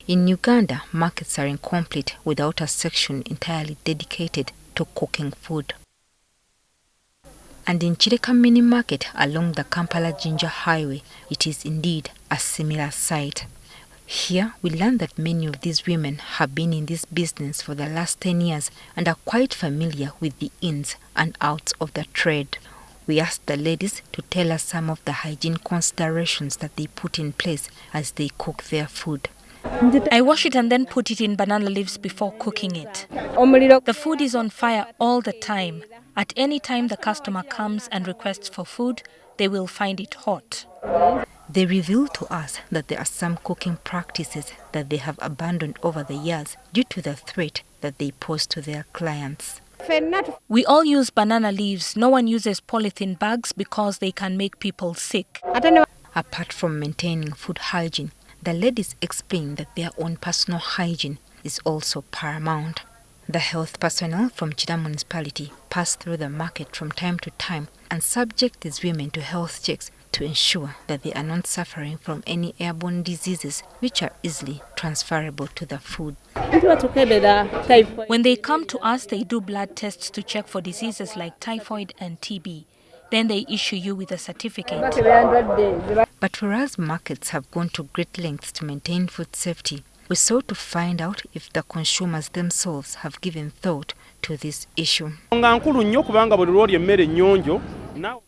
In Uganda, markets are incomplete without a section entirely dedicated to cooking food. And in Chireka Mini Market along the Kampala-Jinja Highway, it is indeed a similar sight. Here, we learn that many of these women have been in this business for the last 10 years and are quite familiar with the ins and outs of the trade. We asked the ladies to tell us some of the hygiene considerations that they put in place as they cook their food. I wash it and then put it in banana leaves before cooking it. The food is on fire all the time. At any time the customer comes and requests for food, they will find it hot. They reveal to us that there are some cooking practices that they have abandoned over the years due to the threat that they pose to their clients. We all use banana leaves. No one uses polythene bags because they can make people sick. Apart from maintaining food hygiene, the ladies explain that their own personal hygiene is also paramount. The health personnel from Chida municipality pass through the market from time to time and subject these women to health checks to ensure that they are not suffering from any airborne diseases which are easily transferable to the food. When they come to us, they do blood tests to check for diseases like typhoid and TB. Then they issue you with a certificate. But whereas markets have gone to great lengths to maintain food safety, we sought to find out if the consumers themselves have given thought to this issue.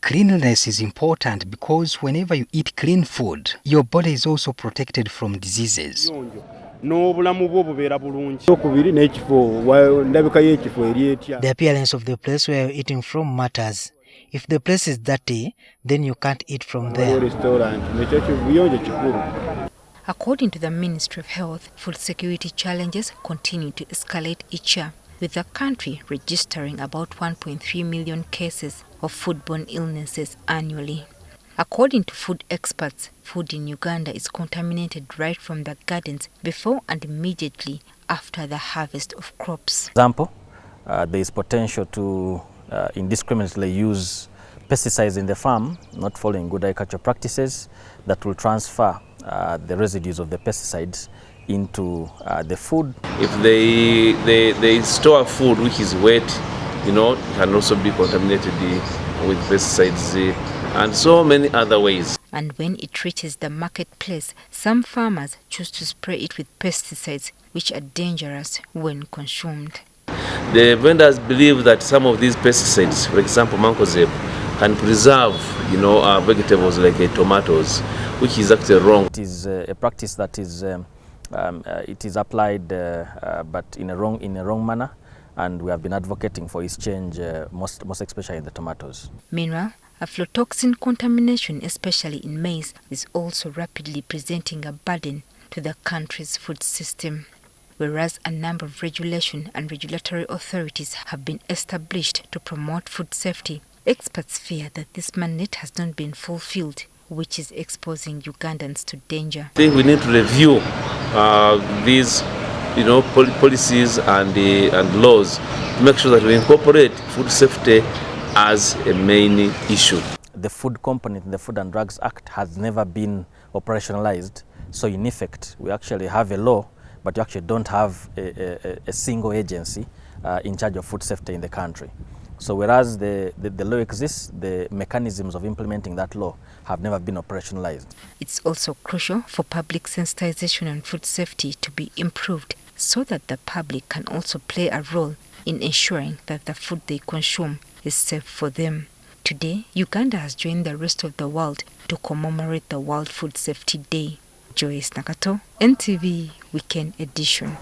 Cleanliness is important because whenever you eat clean food, your body is also protected from diseases. The appearance of the place where you're eating from matters. If the place is dirty, then you can't eat from there. According to the Ministry of Health, food security challenges continue to escalate each year, with the country registering about 1.3 million cases of foodborne illnesses annually. According to food experts, food in Uganda is contaminated right from the gardens before and immediately after the harvest of crops. For example, there is potential to indiscriminately use pesticides in the farm, not following good agricultural practices, that will transfer the residues of the pesticides into the food. If they store food which is wet, can also be contaminated with pesticides and so many other ways. And when it reaches the marketplace, some farmers choose to spray it with pesticides which are dangerous when consumed. The vendors believe that some of these pesticides, for example mancozeb, can preserve vegetables like tomatoes, which is actually wrong. It is a practice that is it is applied but in a wrong manner, and we have been advocating for its change, most especially in the tomatoes. Meanwhile, aflatoxin contamination, especially in maize, is also rapidly presenting a burden to the country's food system. Whereas a number of regulation and regulatory authorities have been established to promote food safety, experts fear that this mandate has not been fulfilled, which is exposing Ugandans to danger. I think we need to review these policies and laws to make sure that we incorporate food safety as a main issue. The food component in the Food and Drugs Act has never been operationalized, so in effect we actually have a law, but you actually don't have a single agency in charge of food safety in the country. So whereas the law exists, the mechanisms of implementing that law have never been operationalized. It's also crucial for public sensitization on food safety to be improved so that the public can also play a role in ensuring that the food they consume is safe for them. Today, Uganda has joined the rest of the world to commemorate the World Food Safety Day. Joyce Nakato, NTV Weekend Edition.